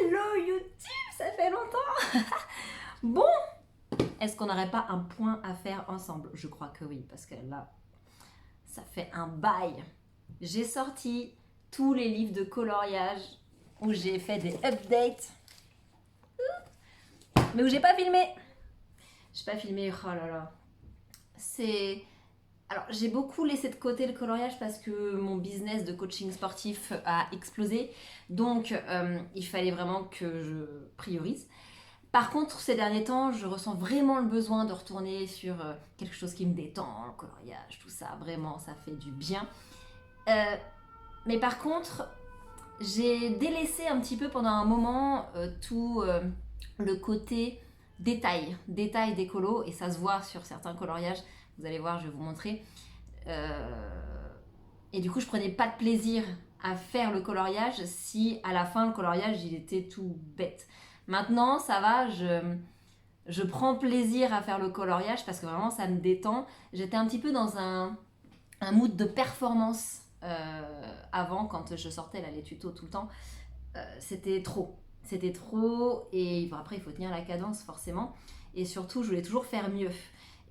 Hello YouTube, ça fait longtemps. Bon, est-ce qu'on n'aurait pas un point à faire ensemble? Je crois que oui, parce que là, ça fait un bail. J'ai sorti tous les livres de coloriage où j'ai fait des updates, mais où j'ai pas filmé. J'ai pas filmé, oh là là. C'est... Alors, j'ai beaucoup laissé de côté le coloriage parce que mon business de coaching sportif a explosé. Donc, il fallait vraiment que je priorise. Par contre, ces derniers temps, je ressens vraiment le besoin de retourner sur quelque chose qui me détend, le coloriage, tout ça. Vraiment, ça fait du bien. Mais par contre, j'ai délaissé un petit peu pendant un moment tout le côté détail des colos. Et ça se voit sur certains coloriages. Vous allez voir, je vais vous montrer. Et du coup, je prenais pas de plaisir à faire le coloriage si à la fin, le coloriage, il était tout bête. Maintenant, ça va, je prends plaisir à faire le coloriage parce que vraiment, ça me détend. J'étais un petit peu dans un mood de performance avant, quand je sortais là, les tutos tout le temps. C'était trop. C'était trop. Et bon, après, il faut tenir la cadence, forcément. Et surtout, je voulais toujours faire mieux.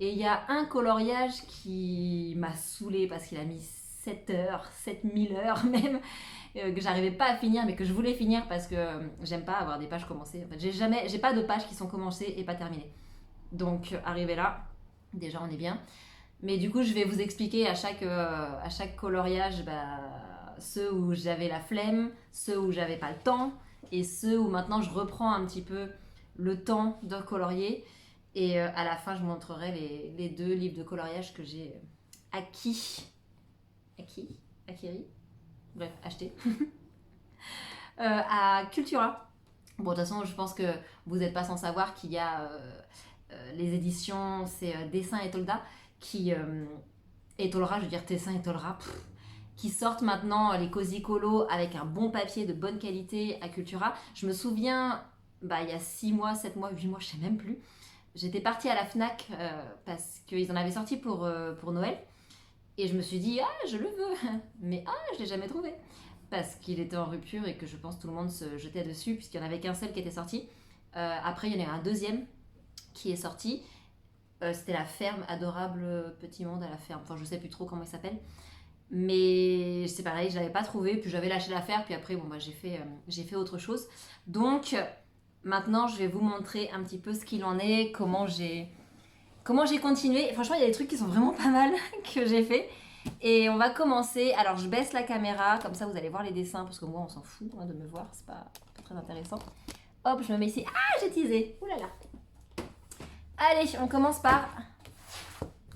Et il y a un coloriage qui m'a saoulée parce qu'il a mis 7 heures, 7000 heures même, que j'arrivais pas à finir, mais que je voulais finir parce que j'aime pas avoir des pages commencées. En fait, j'ai pas de pages qui sont commencées et pas terminées. Donc, arrivé là, déjà on est bien. Mais du coup, je vais vous expliquer à chaque coloriage ceux où j'avais la flemme, ceux où j'avais pas le temps, et ceux où maintenant je reprends un petit peu le temps de colorier. Et à la fin, je vous montrerai les 2 livres de coloriage que j'ai acquis. Acquéris. Bref, acheté. À Cultura. Bon, de toute façon, je pense que vous n'êtes pas sans savoir qu'il y a les éditions, c'est Dessin et Tolda, et Tolra, je veux dire Tessin et Tolra, qui sortent maintenant les Cozy Colo avec un bon papier de bonne qualité à Cultura. Je me souviens, il y a 6 mois, 7 mois, 8 mois, je sais même plus. J'étais partie à la Fnac parce qu'ils en avaient sorti pour Noël. Et je me suis dit, je le veux. Mais je l'ai jamais trouvé. Parce qu'il était en rupture et que je pense tout le monde se jetait dessus, puisqu'il n'y en avait qu'un seul qui était sorti. Après, il y en a un deuxième qui est sorti. C'était La Ferme, Adorable Petit Monde à la Ferme. Enfin, je sais plus trop comment il s'appelle. Mais c'est pareil, je l'avais pas trouvé. Puis j'avais lâché l'affaire. Puis après, j'ai fait autre chose. Donc... Maintenant, je vais vous montrer un petit peu ce qu'il en est, comment j'ai continué. Franchement, il y a des trucs qui sont vraiment pas mal que j'ai fait. Et on va commencer. Alors, je baisse la caméra, comme ça vous allez voir les dessins, parce que moi, on s'en fout de me voir, c'est pas très intéressant. Hop, je me mets ici. J'ai teasé. Ouh là là. Allez, on commence par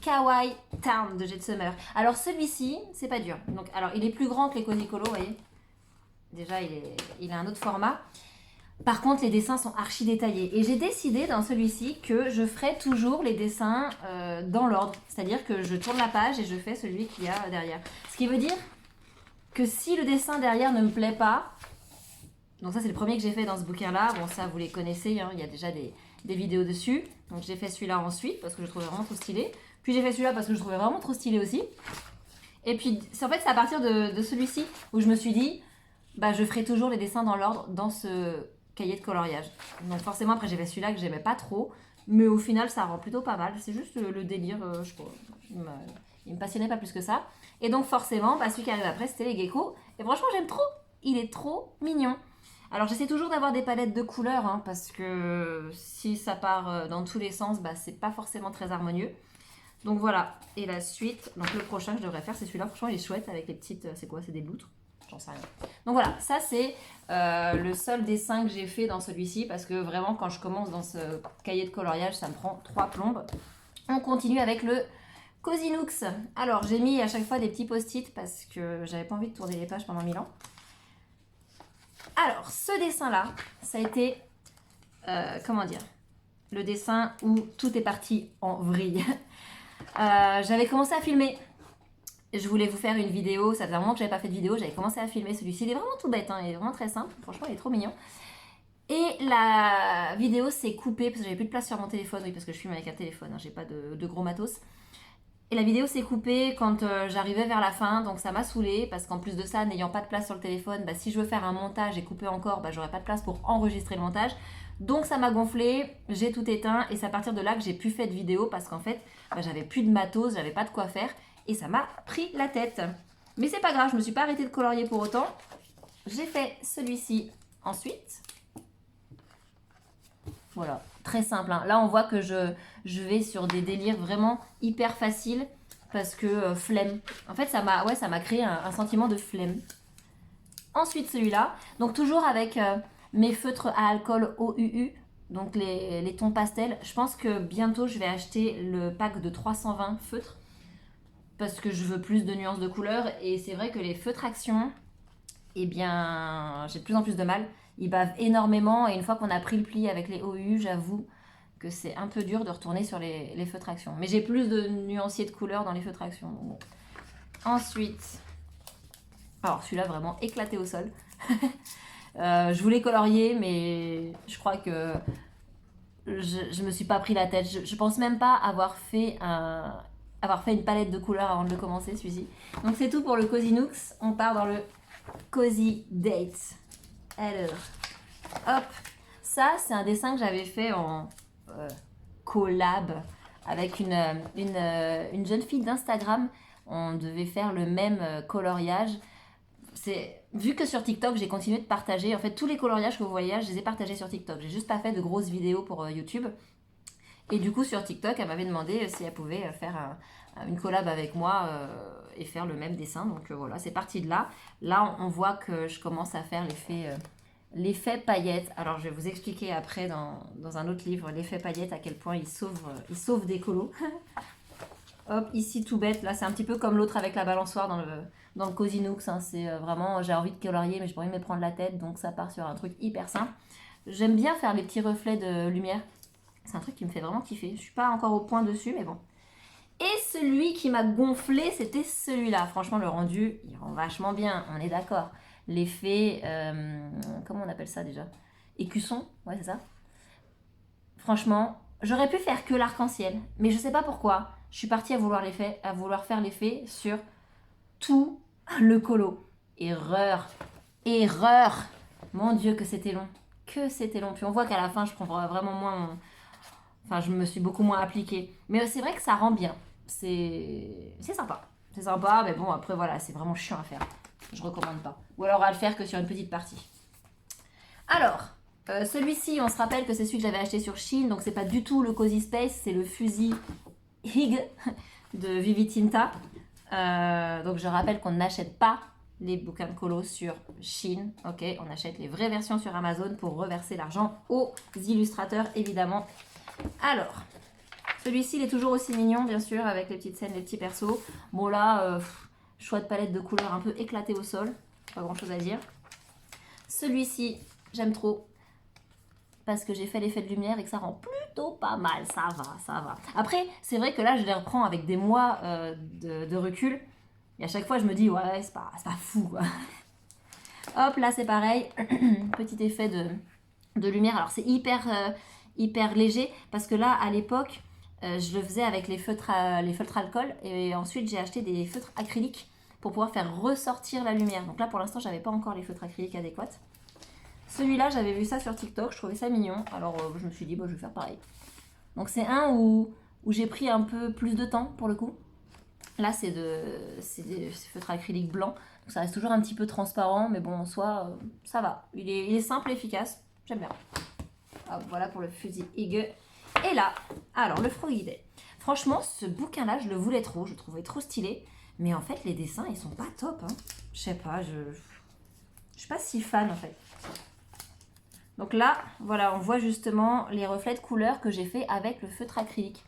Kawaii Town de Jet Summer. Alors, celui-ci, c'est pas dur. Donc, alors, il est plus grand que les Cozy Colo, vous voyez. Déjà, il a un autre format. Par contre, les dessins sont archi détaillés. Et j'ai décidé dans celui-ci que je ferai toujours les dessins dans l'ordre. C'est-à-dire que je tourne la page et je fais celui qu'il y a derrière. Ce qui veut dire que si le dessin derrière ne me plaît pas... Donc ça, c'est le premier que j'ai fait dans ce bouquin-là. Bon, ça, vous les connaissez. Il y a déjà des vidéos dessus. Donc j'ai fait celui-là ensuite parce que je le trouvais vraiment trop stylé. Puis j'ai fait celui-là parce que je le trouvais vraiment trop stylé aussi. Et puis, c'est à partir de celui-ci où je me suis dit... je ferai toujours les dessins dans l'ordre dans ce... cahier de coloriage. Donc forcément après j'ai fait celui-là que j'aimais pas trop, mais au final ça rend plutôt pas mal. C'est juste le délire, je sais pas, il me passionnait pas plus que ça. Et donc forcément celui qui arrive après c'était les geckos. Et franchement j'aime trop, il est trop mignon. Alors j'essaie toujours d'avoir des palettes de couleurs parce que si ça part dans tous les sens, c'est pas forcément très harmonieux. Donc voilà, et la suite, donc le prochain que je devrais faire c'est celui-là. Franchement il est chouette avec les petites, c'est quoi, c'est des loutres? J'en sais rien. Donc voilà, ça c'est le seul dessin que j'ai fait dans celui-ci parce que vraiment quand je commence dans ce cahier de coloriage, ça me prend 3 plombes. On continue avec le Cozy Nooks. Alors j'ai mis à chaque fois des petits post-it parce que j'avais pas envie de tourner les pages pendant 1000 ans. Alors ce dessin-là, ça a été, comment dire, le dessin où tout est parti en vrille. J'avais commencé à filmer. Je voulais vous faire une vidéo, ça faisait un moment que j'avais pas fait de vidéo, j'avais commencé à filmer celui-ci. Il est vraiment tout bête, il est vraiment très simple, franchement il est trop mignon. Et la vidéo s'est coupée parce que j'avais plus de place sur mon téléphone, oui parce que je filme avec un téléphone, j'ai pas de gros matos. Et la vidéo s'est coupée quand j'arrivais vers la fin, donc ça m'a saoulée parce qu'en plus de ça, n'ayant pas de place sur le téléphone, bah, si je veux faire un montage et couper encore, bah, j'aurais pas de place pour enregistrer le montage. Donc ça m'a gonflé, j'ai tout éteint et c'est à partir de là que j'ai pu faire de vidéo parce qu'en fait, bah, j'avais plus de matos, j'avais pas de quoi faire et ça m'a pris la tête. Mais c'est pas grave, je me suis pas arrêtée de colorier pour autant. J'ai fait celui-ci ensuite. Voilà, très simple. Hein. Là, on voit que je vais sur des délires vraiment hyper faciles parce que flemme. En fait, ça m'a créé un sentiment de flemme. Ensuite, celui-là. Donc, toujours avec mes feutres à alcool OUU, donc les tons pastels. Je pense que bientôt, je vais acheter le pack de 320 feutres parce que je veux plus de nuances de couleurs. Et c'est vrai que les feutres action, eh bien, j'ai de plus en plus de mal. Ils bavent énormément et une fois qu'on a pris le pli avec les OU, j'avoue que c'est un peu dur de retourner sur les feux traction. Mais j'ai plus de nuanciers de couleurs dans les feux traction. Bon. Ensuite, alors celui-là vraiment éclaté au sol. Je voulais colorier, mais je crois que je me suis pas pris la tête. Je pense même pas avoir fait une palette de couleurs avant de le commencer, celui-ci. Donc c'est tout pour le Cozy Nooks. On part dans le Cozy Date. Alors, hop, ça c'est un dessin que j'avais fait en collab avec une jeune fille d'Instagram. On devait faire le même coloriage. Vu que sur TikTok j'ai continué de partager, en fait tous les coloriages que vous voyez, je les ai partagés sur TikTok. J'ai juste pas fait de grosses vidéos pour YouTube. Et du coup sur TikTok, elle m'avait demandé si elle pouvait faire une collab avec moi et faire le même dessin. Donc voilà, c'est parti de là. Là, on voit que je commence à faire l'effet paillettes. Alors, je vais vous expliquer après dans un autre livre l'effet paillettes, à quel point il sauve des colos. Hop, ici tout bête. Là, c'est un petit peu comme l'autre avec la balançoire dans le Cozy Nooks. Hein. C'est vraiment, j'ai envie de colorier, mais j'ai pas envie de me prendre la tête. Donc, ça part sur un truc hyper simple. J'aime bien faire les petits reflets de lumière. C'est un truc qui me fait vraiment kiffer. Je suis pas encore au point dessus, mais bon. Et celui qui m'a gonflé, c'était celui-là. Franchement, le rendu, il rend vachement bien, on est d'accord. L'effet, comment on appelle ça déjà? Écusson, ouais c'est ça. Franchement, j'aurais pu faire que l'arc-en-ciel, mais je sais pas pourquoi. Je suis partie à vouloir faire l'effet sur tout le colo. Erreur, erreur. Mon Dieu que c'était long, que c'était long. Puis on voit qu'à la fin, je prends vraiment moins, enfin je me suis beaucoup moins appliquée. Mais c'est vrai que ça rend bien. C'est sympa. C'est sympa, mais bon, après, voilà, c'est vraiment chiant à faire. Je recommande pas. Ou alors à le faire que sur une petite partie. Alors, celui-ci, on se rappelle que c'est celui que j'avais acheté sur Shein, donc c'est pas du tout le Cozy Space, c'est le fusil Hig de Vivi Tinta. Donc je rappelle qu'on n'achète pas les bouquins de colo sur Shein, ok, on achète les vraies versions sur Amazon pour reverser l'argent aux illustrateurs, évidemment. Alors, celui-ci, il est toujours aussi mignon, bien sûr, avec les petites scènes, les petits persos. Bon, là, choix de palette de couleurs un peu éclatée au sol. Pas grand-chose à dire. Celui-ci, j'aime trop. Parce que j'ai fait l'effet de lumière et que ça rend plutôt pas mal. Ça va, ça va. Après, c'est vrai que là, je les reprends avec des mois de recul. Et à chaque fois, je me dis, ouais, c'est pas fou, quoi. Hop, là, c'est pareil. Petit effet de lumière. Alors, c'est hyper léger. Parce que là, à l'époque... je le faisais avec les feutres alcool et ensuite j'ai acheté des feutres acryliques pour pouvoir faire ressortir la lumière. Donc là pour l'instant j'avais pas encore les feutres acryliques adéquats. Celui-là j'avais vu ça sur TikTok, je trouvais ça mignon. Alors je me suis dit bon, je vais faire pareil. Donc c'est un où j'ai pris un peu plus de temps pour le coup. Là c'est des feutres acryliques blancs. Donc ça reste toujours un petit peu transparent mais bon en soi ça va. Il est simple et efficace, j'aime bien. Hop, voilà pour le fusil Hig. Et là, alors le Froggy Day. Franchement, ce bouquin-là, je le voulais trop, je le trouvais trop stylé. Mais en fait, les dessins, ils sont pas top. Hein. Je sais pas, je suis pas si fan en fait. Donc là, voilà, on voit justement les reflets de couleurs que j'ai fait avec le feutre acrylique.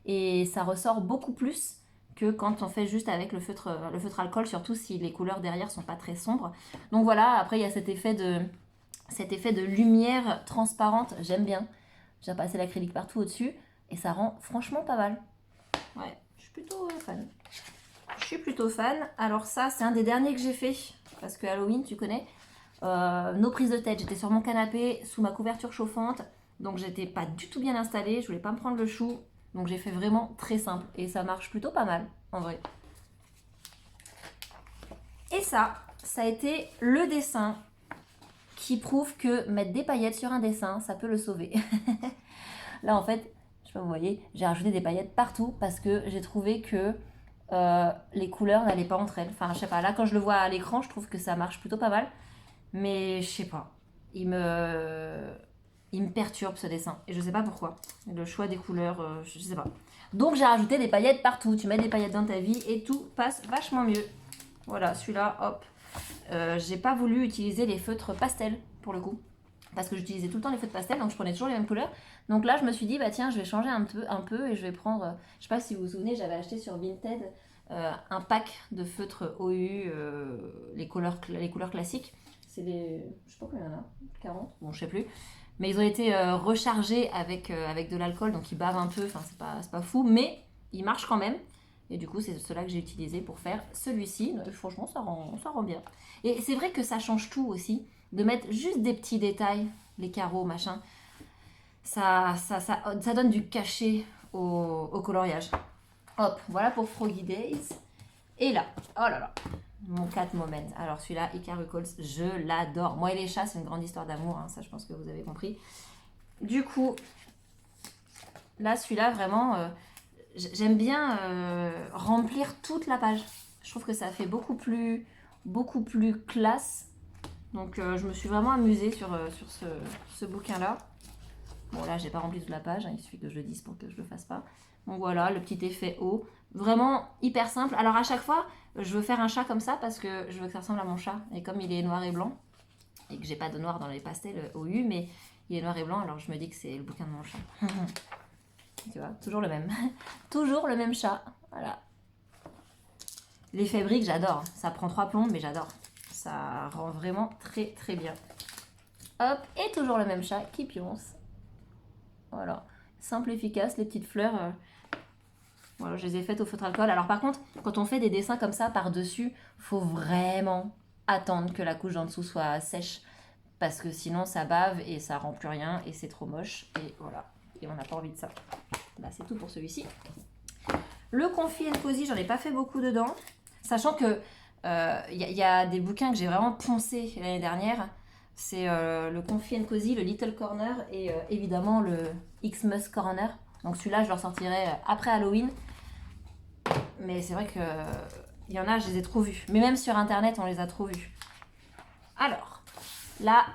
Et ça ressort beaucoup plus que quand on fait juste avec le feutre alcool, surtout si les couleurs derrière sont pas très sombres. Donc voilà, après il y a cet effet de lumière transparente, j'aime bien. J'ai passé l'acrylique partout au-dessus et ça rend franchement pas mal. Ouais, je suis plutôt fan. Je suis plutôt fan. Alors ça, c'est un des derniers que j'ai fait parce que Halloween, tu connais. Nos prises de tête. J'étais sur mon canapé sous ma couverture chauffante, donc j'étais pas du tout bien installée. Je voulais pas me prendre le chou. Donc j'ai fait vraiment très simple et ça marche plutôt pas mal en vrai. Et ça a été le dessin qui prouve que mettre des paillettes sur un dessin, ça peut le sauver. Là en fait, je sais pas, vous voyez, j'ai rajouté des paillettes partout parce que j'ai trouvé que les couleurs n'allaient pas entre elles. Enfin, je sais pas, là quand je le vois à l'écran, je trouve que ça marche plutôt pas mal. Mais je sais pas, il me perturbe ce dessin. Et je sais pas pourquoi. Le choix des couleurs, je sais pas. Donc j'ai rajouté des paillettes partout. Tu mets des paillettes dans ta vie et tout passe vachement mieux. Voilà, celui-là, hop. J'ai pas voulu utiliser les feutres pastels pour le coup. Parce que j'utilisais tout le temps les feutres pastels, donc je prenais toujours les mêmes couleurs. Donc là, je me suis dit, bah tiens, je vais changer un peu et je vais prendre. Je sais pas si vous vous souvenez, j'avais acheté sur Vinted un pack de feutres OU, les couleurs classiques. C'est des. Je sais pas combien il y en a, 40, bon, je sais plus. Mais ils ont été rechargés avec de l'alcool, donc ils bavent un peu, enfin, c'est pas fou, mais ils marchent quand même. Et du coup, c'est cela que j'ai utilisé pour faire celui-ci. Franchement, ça rend bien. Et c'est vrai que ça change tout aussi, de mettre juste des petits détails, les carreaux, machin. Ça donne du cachet au coloriage. Hop, voilà pour Froggy Days. Et là, oh là là, mon cat moment. Alors celui-là, Icarus Calls, je l'adore. Moi et les chats, c'est une grande histoire d'amour, hein, ça je pense que vous avez compris. Du coup, là celui-là, vraiment, j'aime bien remplir toute la page. Je trouve que ça fait beaucoup plus classe. Donc je me suis vraiment amusée sur ce bouquin-là. Bon là, j'ai pas rempli toute la page, hein, il suffit que je le dise pour que je le fasse pas. Donc voilà, le petit effet haut. Vraiment hyper simple. Alors à chaque fois, je veux faire un chat comme ça parce que je veux que ça ressemble à mon chat. Et comme il est noir et blanc, et que j'ai pas de noir dans les pastels OU, mais il est noir et blanc, alors je me dis que c'est le bouquin de mon chat. Tu vois, toujours le même. Toujours le même chat. Voilà. L'effet brique, j'adore. Ça prend 3 plombes, mais j'adore. Ça rend vraiment très très bien. Hop, et toujours le même chat qui pionce. Voilà. Simple, efficace, les petites fleurs. Voilà, je les ai faites au feutre alcool. Alors par contre, quand on fait des dessins comme ça par-dessus, faut vraiment attendre que la couche en dessous soit sèche. Parce que sinon ça bave et ça rend plus rien et c'est trop moche. Et voilà. Et on n'a pas envie de ça. Là, c'est tout pour celui-ci. Le Confit & Cozy, j'en ai pas fait beaucoup dedans. Sachant que y a des bouquins que j'ai vraiment poncé l'année dernière. C'est le Confit & Cozy, le Little Corner et évidemment le Xmas Corner. Donc celui-là, je le ressortirai après Halloween. Mais c'est vrai que il y en a, je les ai trop vus. Mais même sur Internet, on les a trop vus. Alors, là,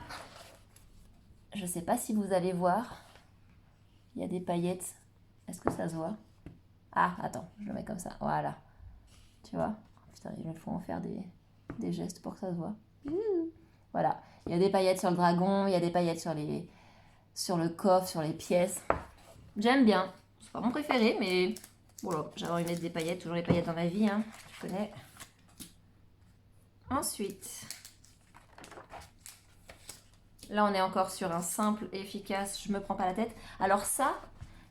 je sais pas si vous allez voir. Il y a des paillettes. Est-ce que ça se voit? Ah, attends, je le mets comme ça. Voilà. Tu vois? Putain, il faut en faire des gestes pour que ça se voit. Voilà. Il y a des paillettes sur le dragon, il y a des paillettes sur le coffre, sur les pièces. J'aime bien. C'est pas mon préféré, mais voilà, j'avais envie de mettre des paillettes, toujours les paillettes dans ma vie, hein. Tu connais. Ensuite, là on est encore sur un simple, efficace, je me prends pas la tête. Alors ça,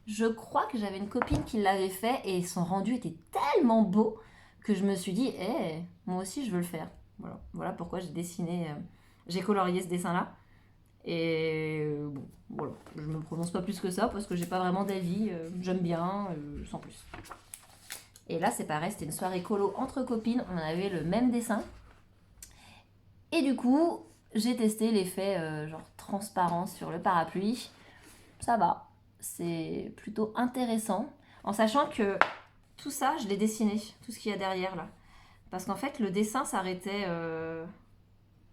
je crois que j'avais une copine qui l'avait fait et son rendu était tellement beau que je me suis dit, moi aussi je veux le faire. Voilà pourquoi j'ai dessiné, j'ai colorié ce dessin-là. Et bon, voilà, je me prononce pas plus que ça parce que j'ai pas vraiment d'avis, j'aime bien, sans plus. Et là c'est pareil, c'était une soirée colo entre copines, on avait le même dessin. Et du coup, j'ai testé l'effet genre transparent sur le parapluie. Ça va, c'est plutôt intéressant. En sachant que tout ça, je l'ai dessiné, tout ce qu'il y a derrière là. Parce qu'en fait, le dessin s'arrêtait...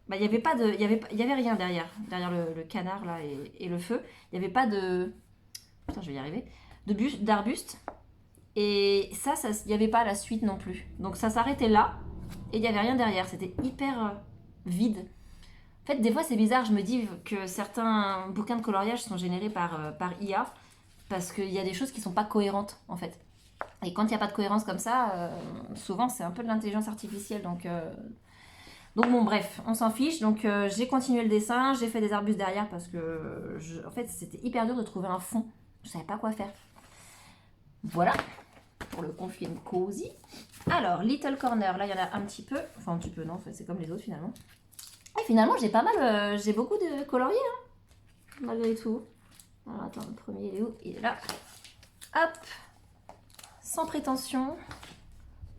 Bah, il y avait rien derrière le canard là et le feu. Il n'y avait pas de... Putain, je vais y arriver. D'arbuste. Et ça, il n'y avait pas la suite non plus. Donc ça s'arrêtait là et il n'y avait rien derrière. C'était hyper vide. En fait, des fois, c'est bizarre. Je me dis que certains bouquins de coloriage sont générés par IA parce qu'il y a des choses qui sont pas cohérentes, en fait. Et quand il n'y a pas de cohérence comme ça, souvent, c'est un peu de l'intelligence artificielle. Donc bon, bref, on s'en fiche. Donc, j'ai continué le dessin. J'ai fait des arbustes derrière parce que, en fait, c'était hyper dur de trouver un fond. Je savais pas quoi faire. Voilà, pour le Confit & Cozy. Alors, Little Corner, là, il y en a un petit peu. Enfin, un petit peu, non, c'est comme les autres, finalement. Et finalement, j'ai pas mal, j'ai beaucoup de coloriés, hein, malgré tout. Alors, attends, le premier, il est où? Il est là. Hop, sans prétention.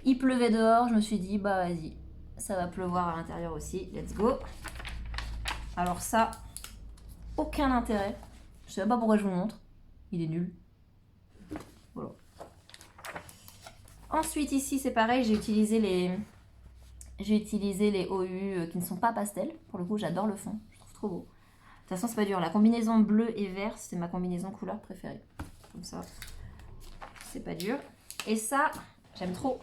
Il pleuvait dehors, je me suis dit, bah vas-y, ça va pleuvoir à l'intérieur aussi, let's go. Alors ça, aucun intérêt. Je sais même pas pourquoi je vous le montre. Il est nul. Voilà. Ensuite ici c'est pareil, j'ai utilisé les OU qui ne sont pas pastel. Pour le coup j'adore le fond, je trouve trop beau. De toute façon c'est pas dur, la combinaison bleu et vert c'est ma combinaison couleur préférée. Comme ça, c'est pas dur. Et ça, j'aime trop.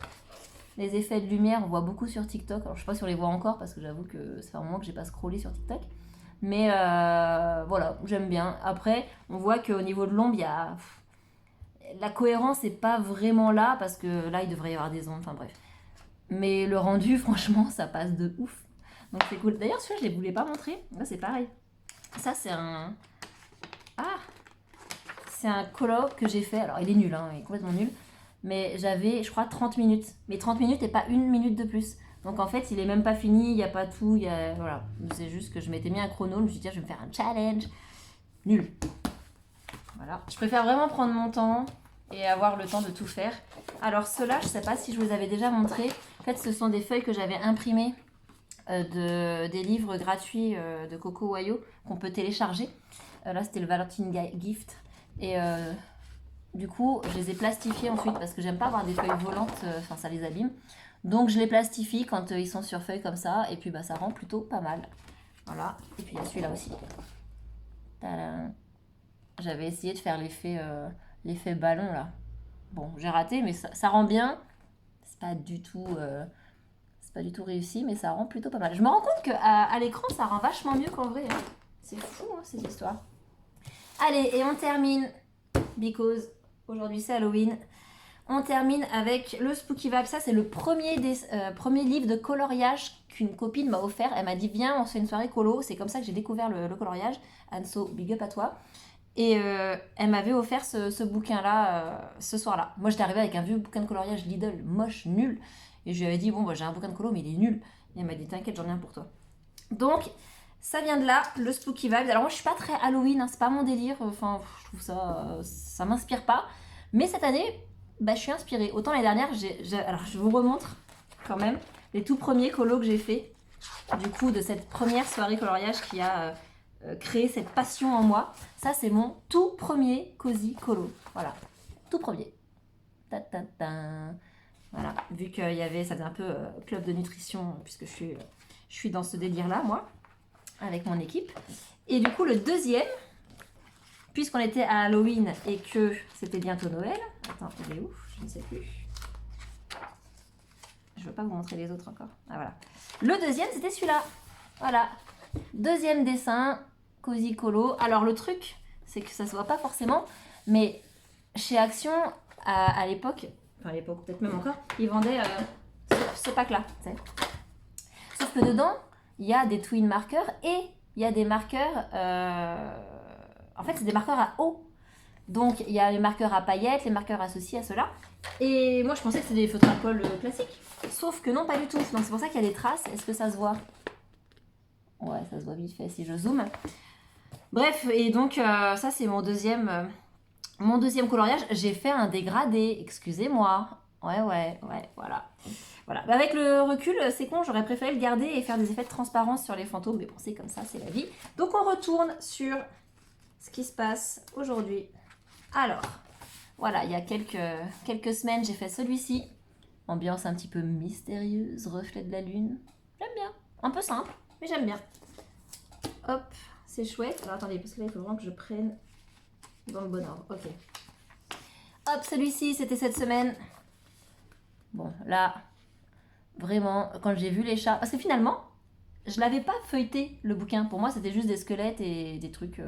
Les effets de lumière, on voit beaucoup sur TikTok. Alors je sais pas si on les voit encore parce que j'avoue que ça fait un moment que j'ai pas scrollé sur TikTok. Mais voilà, j'aime bien. Après, on voit qu'au niveau de l'ombre, il y a... La cohérence n'est pas vraiment là parce que là, il devrait y avoir des ombres. Enfin bref. Mais le rendu, franchement, ça passe de ouf. Donc c'est cool. D'ailleurs, celui-là, je ne les voulais pas montrer. Là, c'est pareil. Ça, c'est un... Ah! C'est un colo que j'ai fait. Alors, il est nul, hein, il est complètement nul. Mais j'avais, je crois, 30 minutes. Mais 30 minutes et pas une minute de plus. Donc en fait, il est même pas fini, il n'y a pas tout. Voilà. C'est juste que je m'étais mis un chrono. Je me suis dit, je vais me faire un challenge. Nul. Voilà. Je préfère vraiment prendre mon temps et avoir le temps de tout faire. Alors ceux-là, je ne sais pas si je vous avais déjà montré. En fait, ce sont des feuilles que j'avais imprimées des livres gratuits de Coco Wayo qu'on peut télécharger. Là, c'était le Valentine Gift. Et du coup, je les ai plastifiés ensuite parce que j'aime pas avoir des feuilles volantes, enfin ça les abîme. Donc je les plastifie quand ils sont sur feuille comme ça. Et puis bah, ça rend plutôt pas mal. Voilà. Et puis il y a celui-là aussi. Tadam. J'avais essayé de faire l'effet ballon là. Bon, j'ai raté, mais ça rend bien. C'est pas du tout réussi, mais ça rend plutôt pas mal. Je me rends compte qu'à l'écran, ça rend vachement mieux qu'en vrai. Hein. C'est fou, hein, ces histoires. Allez, et on termine, because aujourd'hui c'est Halloween. On termine avec le Spooky Vibe. Ça, c'est le premier livre de coloriage qu'une copine m'a offert. Elle m'a dit, viens, on se fait une soirée colo. C'est comme ça que j'ai découvert le coloriage. Anso, big up à toi. Et elle m'avait offert ce bouquin-là ce soir-là. Moi, j'étais arrivée avec un vieux bouquin de coloriage Lidl, moche, nul. Et je lui avais dit, bon, bah, j'ai un bouquin de colo, mais il est nul. Et elle m'a dit, t'inquiète, j'en ai un pour toi. Donc, ça vient de là, le Spooky Vibes. Alors, moi, je suis pas très Halloween, hein, c'est pas mon délire. Enfin, je trouve ça m'inspire pas. Mais cette année, bah, je suis inspirée. Autant l'année dernière, alors, je vous remontre quand même les tout premiers colos que j'ai fait. Du coup, de cette première soirée coloriage qui a... créer cette passion en moi. Ça, c'est mon tout premier Cozy Colo. Voilà, tout premier. Ta ta ta. Voilà, vu qu'il y avait, ça faisait un peu club de nutrition, puisque je suis dans ce délire-là, moi, avec mon équipe. Et du coup, le deuxième, puisqu'on était à Halloween et que c'était bientôt Noël. Attends, il est où? Je ne sais plus. Je ne veux pas vous montrer les autres encore. Ah, voilà. Le deuxième, c'était celui-là. Voilà. Deuxième dessin. Cozy Colo. Alors le truc, c'est que ça se voit pas forcément, mais chez Action, à l'époque, enfin à l'époque peut-être même encore, ils vendaient ce pack-là. Sauf que dedans, il y a des twin marqueurs et il y a des marqueurs... en fait, c'est des marqueurs à eau. Donc, il y a les marqueurs à paillettes, les marqueurs associés à ceux-là. Et moi, je pensais que c'était des feutres à colle classiques. Sauf que non, pas du tout. Donc, c'est pour ça qu'il y a des traces. Est-ce que ça se voit? Ouais, ça se voit vite fait si je zoome. Bref, et donc ça c'est mon deuxième coloriage. J'ai fait un dégradé, excusez-moi. Ouais, voilà. Voilà. Bah, avec le recul, c'est con, j'aurais préféré le garder et faire des effets de transparence sur les fantômes, mais bon, c'est comme ça, c'est la vie. Donc on retourne sur ce qui se passe aujourd'hui. Alors, voilà, il y a quelques semaines, j'ai fait celui-ci. Ambiance un petit peu mystérieuse, reflet de la lune. J'aime bien. Un peu simple, mais j'aime bien. Hop. C'est chouette. Alors attendez, parce que là, il faut vraiment que je prenne dans le bon ordre. Ok. Hop, celui-ci, c'était cette semaine. Bon, là, vraiment, quand j'ai vu les chats... Parce que finalement, je l'avais pas feuilleté, le bouquin. Pour moi, c'était juste des squelettes et des trucs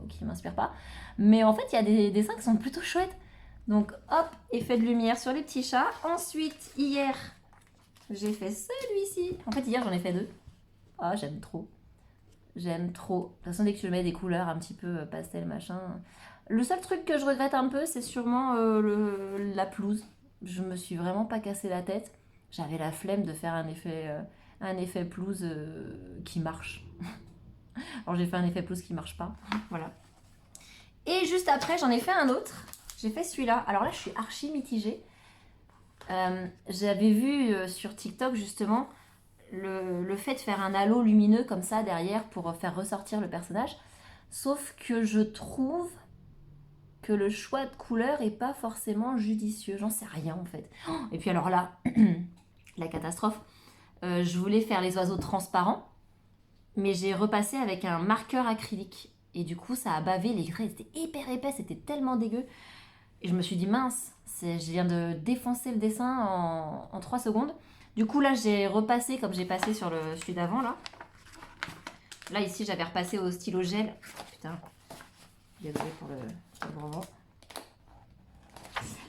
qui ne m'inspirent pas. Mais en fait, il y a des dessins qui sont plutôt chouettes. Donc, hop, effet de lumière sur les petits chats. Ensuite, hier, j'ai fait celui-ci. En fait, hier, j'en ai fait 2. Ah, j'aime trop. J'aime trop. De toute façon, dès que je mets des couleurs un petit peu pastel, machin. Le seul truc que je regrette un peu, c'est sûrement la pelouse. Je me suis vraiment pas cassé la tête. J'avais la flemme de faire un effet pelouse qui marche. Alors, j'ai fait un effet pelouse qui marche pas. Voilà. Et juste après, j'en ai fait un autre. J'ai fait celui-là. Alors là, je suis archi mitigée. J'avais vu sur TikTok justement le fait de faire un halo lumineux comme ça derrière pour faire ressortir le personnage. Sauf que je trouve que le choix de couleur est pas forcément judicieux. J'en sais rien en fait. Et puis alors là, la catastrophe. Je voulais faire les oiseaux transparents, mais j'ai repassé avec un marqueur acrylique. Et du coup, ça a bavé, les traits étaient hyper épais, c'était tellement dégueu. Et je me suis dit, mince, je viens de défoncer le dessin en 3 secondes. Du coup, là, j'ai repassé comme j'ai passé sur celui d'avant, là. Là, ici, j'avais repassé au stylo gel. Putain, désolé pour le bonbon.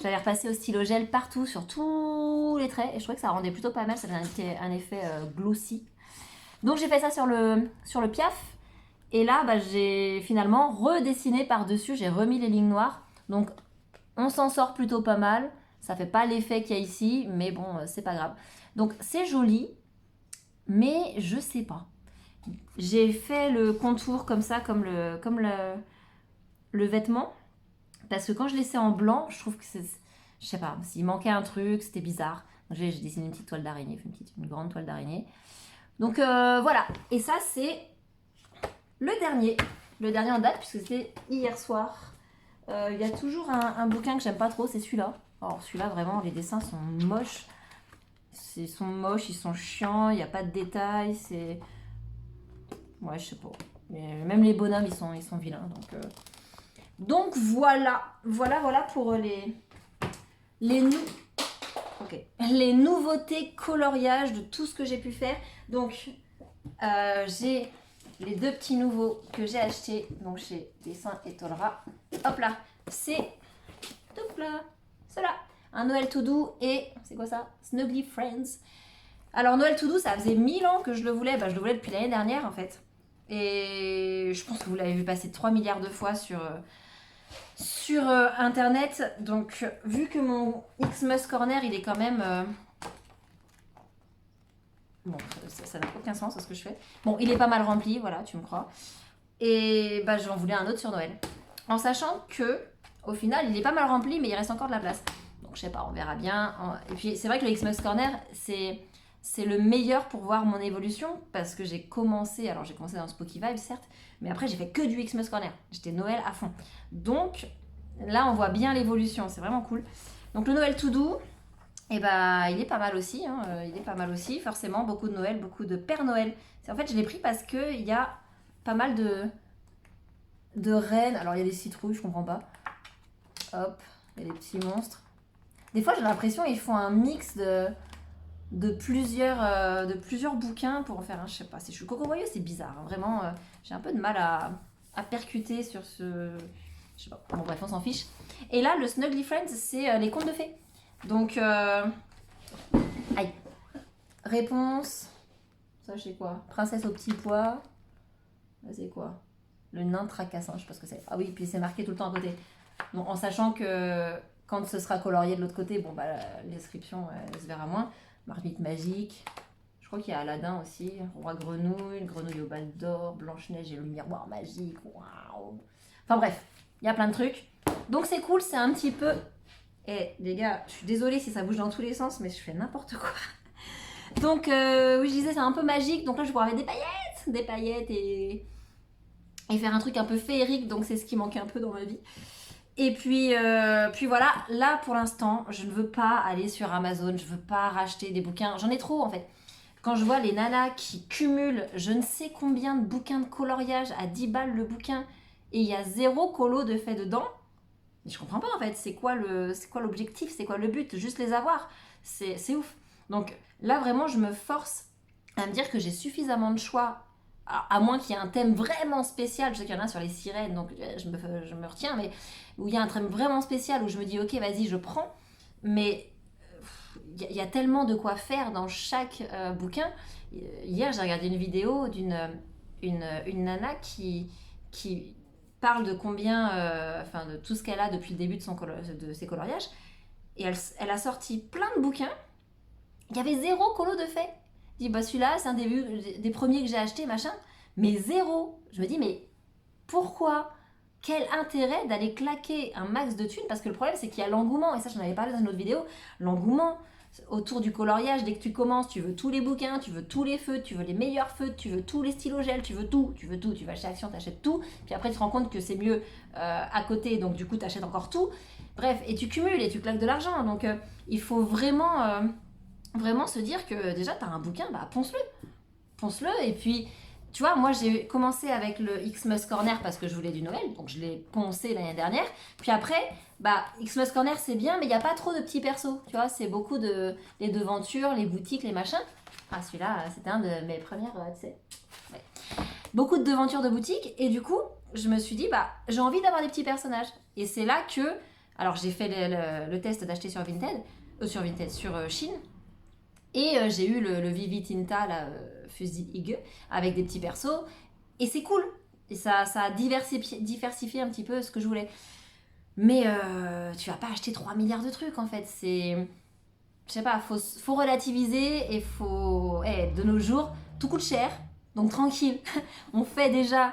J'avais repassé au stylo gel partout, sur tous les traits. Et je trouvais que ça rendait plutôt pas mal, ça donnait un effet glossy. Donc, j'ai fait ça sur le Piaf. Et là, bah, j'ai finalement redessiné par-dessus, j'ai remis les lignes noires. Donc, on s'en sort plutôt pas mal. Ça fait pas l'effet qu'il y a ici, mais bon, c'est pas grave. Donc, c'est joli, mais je sais pas. J'ai fait le contour comme ça, comme le vêtement. Parce que quand je laissais en blanc, je trouve que c'est... Je sais pas, s'il manquait un truc, c'était bizarre. Donc, j'ai dessiné une petite toile d'araignée, une grande toile d'araignée. Donc, voilà. Et ça, c'est le dernier. Le dernier en date, puisque c'était hier soir. Il y a toujours un bouquin que j'aime pas trop, c'est celui-là. Alors celui-là, vraiment, les dessins sont moches. Ils sont moches, ils sont chiants, il n'y a pas de détails, c'est... Ouais, je sais pas. Mais même les bonhommes, ils sont vilains. Donc voilà. Voilà pour les nouveautés coloriage de tout ce que j'ai pu faire. Donc, j'ai les 2 petits nouveaux que j'ai achetés. Donc, chez Dessin et Tolera. Hop là. C'est... Hop là. Cela. Un Noël tout doux et... C'est quoi ça? Snuggly Friends. Alors, Noël tout doux, ça faisait 1000 ans que je le voulais. Bah, je le voulais depuis l'année dernière, en fait. Et je pense que vous l'avez vu passer 3 milliards de fois sur internet. Donc, vu que mon Xmas Corner, il est quand même... Bon, ça n'a aucun sens ce que je fais. Bon, il est pas mal rempli, voilà, tu me crois. Et bah, j'en voulais un autre sur Noël. En sachant que, au final, il est pas mal rempli, mais il reste encore de la place. Donc, je sais pas, on verra bien. Et puis, c'est vrai que le Xmas Corner, c'est le meilleur pour voir mon évolution. Parce que j'ai commencé dans Spooky Vibes, certes. Mais après, j'ai fait que du Xmas Corner. J'étais Noël à fond. Donc, là, on voit bien l'évolution. C'est vraiment cool. Donc, le Noël tout doux. Et bah, il est pas mal aussi, hein. Il est pas mal aussi, forcément, beaucoup de Noël, beaucoup de Père Noël. En fait, je l'ai pris parce qu'il y a pas mal de reines. Alors, il y a des citrouilles, je comprends pas. Hop, il y a des petits monstres. Des fois, j'ai l'impression qu'ils font un mix de plusieurs bouquins pour en faire un, je sais pas. Je suis coco-voyeuse, c'est bizarre, hein. Vraiment, j'ai un peu de mal à percuter sur ce... Je sais pas, bon bref, on s'en fiche. Et là, le Snuggly Friends, c'est les contes de fées. Donc, aïe. Réponse. Ça, je sais quoi? Princesse au petit pois. Là, c'est quoi? Le nain tracassant, je sais pas ce que c'est. Ah oui, puis c'est marqué tout le temps à côté. Bon, en sachant que quand ce sera colorié de l'autre côté, bon, bah, la description, elle se verra moins. Marmite magique. Je crois qu'il y a Aladdin aussi. Roi grenouille, le grenouille au bal d'or, Blanche-Neige et le miroir magique. Waouh! Enfin bref, il y a plein de trucs. Donc, c'est cool, c'est un petit peu... Et les gars, je suis désolée si ça bouge dans tous les sens, mais je fais n'importe quoi. Donc, oui, je disais, c'est un peu magique. Donc là, je pourrais avoir des paillettes et faire un truc un peu féerique. Donc, c'est ce qui manquait un peu dans ma vie. Et puis voilà, là, pour l'instant, je ne veux pas aller sur Amazon. Je ne veux pas racheter des bouquins. J'en ai trop, en fait. Quand je vois les nanas qui cumulent je ne sais combien de bouquins de coloriage à 10 balles le bouquin et il y a 0 colo de fait dedans, je comprends pas en fait, c'est quoi l'objectif, c'est quoi le but, juste les avoir, c'est ouf. Donc là vraiment je me force à me dire que j'ai suffisamment de choix, alors, à moins qu'il y ait un thème vraiment spécial, je sais qu'il y en a sur les sirènes donc je me retiens, mais où il y a un thème vraiment spécial où je me dis ok vas-y je prends, mais il y a tellement de quoi faire dans chaque bouquin. Hier j'ai regardé une vidéo une nana qui parle de combien, de tout ce qu'elle a depuis le début de ses coloriages. Et elle a sorti plein de bouquins. Il y avait 0 colo de fait. Je dis, bah celui-là, c'est un des premiers que j'ai acheté, machin. Mais 0. Je me dis, mais pourquoi quel intérêt d'aller claquer un max de thunes? Parce que le problème, c'est qu'il y a l'engouement, et ça, j'en avais parlé dans une autre vidéo, l'engouement autour du coloriage. Dès que tu commences, tu veux tous les bouquins, tu veux tous les feutres, tu veux les meilleurs feutres, tu veux tous les stylos gel, tu veux tout, tu vas chez Action, t'achètes tout, puis après tu te rends compte que c'est mieux à côté, donc du coup t'achètes encore tout. Bref, et tu cumules et tu claques de l'argent, donc il faut vraiment se dire que déjà t'as un bouquin, bah ponce-le, et puis tu vois, moi j'ai commencé avec le Xmas Corner parce que je voulais du Noël, donc je l'ai poncé l'année dernière. Puis après, bah Xmas Corner c'est bien, mais il n'y a pas trop de petits persos, tu vois, c'est beaucoup de les devantures, les boutiques, les machins. Ah, celui-là, c'était un de mes premières, tu sais. Ouais. Beaucoup de devantures de boutiques, et du coup, je me suis dit, bah j'ai envie d'avoir des petits personnages. Et c'est là que, alors j'ai fait le test d'acheter sur Vinted, sur Chine. Et j'ai eu le Vivi Tinta, là, Fusil Higueux, avec des petits persos. Et c'est cool. Et ça a diversifié un petit peu ce que je voulais. Mais tu vas pas acheter 3 milliards de trucs, en fait. C'est... Je sais pas, faut relativiser et faut... de nos jours, tout coûte cher. Donc tranquille. On fait déjà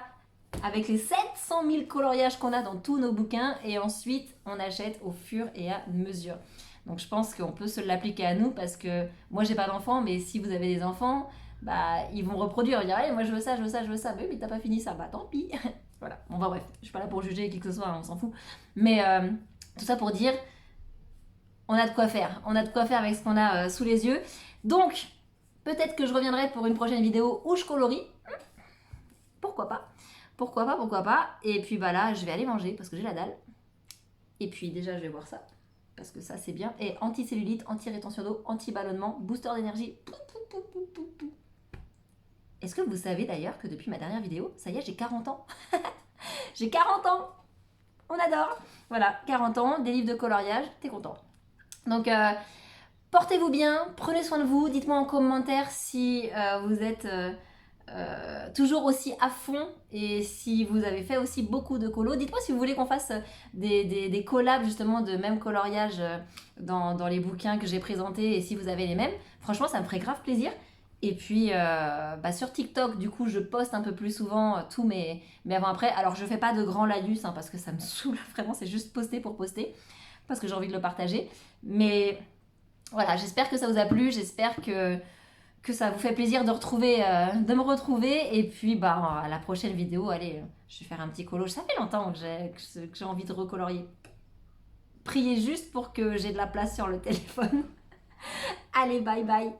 avec les 700 000 coloriages qu'on a dans tous nos bouquins. Et ensuite, on achète au fur et à mesure. Donc je pense qu'on peut se l'appliquer à nous parce que moi j'ai pas d'enfants, mais si vous avez des enfants, bah ils vont reproduire, ils vont dire hey, moi je veux ça, mais t'as pas fini ça, bah tant pis. Voilà, bon bah bref, je suis pas là pour juger qui que ce soit, on s'en fout. Mais tout ça pour dire, on a de quoi faire avec ce qu'on a sous les yeux. Donc peut-être que je reviendrai pour une prochaine vidéo où je colorie, pourquoi pas. Et puis bah là je vais aller manger parce que j'ai la dalle. Et puis déjà je vais voir ça. Parce que ça c'est bien. Et anti-cellulite, anti-rétention d'eau, anti-ballonnement, booster d'énergie. Est-ce que vous savez d'ailleurs que depuis ma dernière vidéo, ça y est, j'ai 40 ans. J'ai 40 ans. On adore. Voilà, 40 ans, des livres de coloriage, t'es content. Donc portez-vous bien, prenez soin de vous. Dites-moi en commentaire si vous êtes toujours aussi à fond et si vous avez fait aussi beaucoup de colos. Dites-moi si vous voulez qu'on fasse des collabs justement de même coloriage dans les bouquins que j'ai présentés et si vous avez les mêmes. Franchement, ça me ferait grave plaisir. Et puis sur TikTok, du coup, je poste un peu plus souvent tous mes avant-après. Alors, je fais pas de grands laïus parce que ça me saoule vraiment, c'est juste poster pour poster parce que j'ai envie de le partager. Mais voilà, j'espère que ça vous a plu, j'espère que ça vous fait plaisir de me retrouver. Et puis, à la prochaine vidéo, allez, je vais faire un petit colo. Ça fait longtemps que j'ai envie de recolorier. Priez juste pour que j'ai de la place sur le téléphone. Allez, bye bye.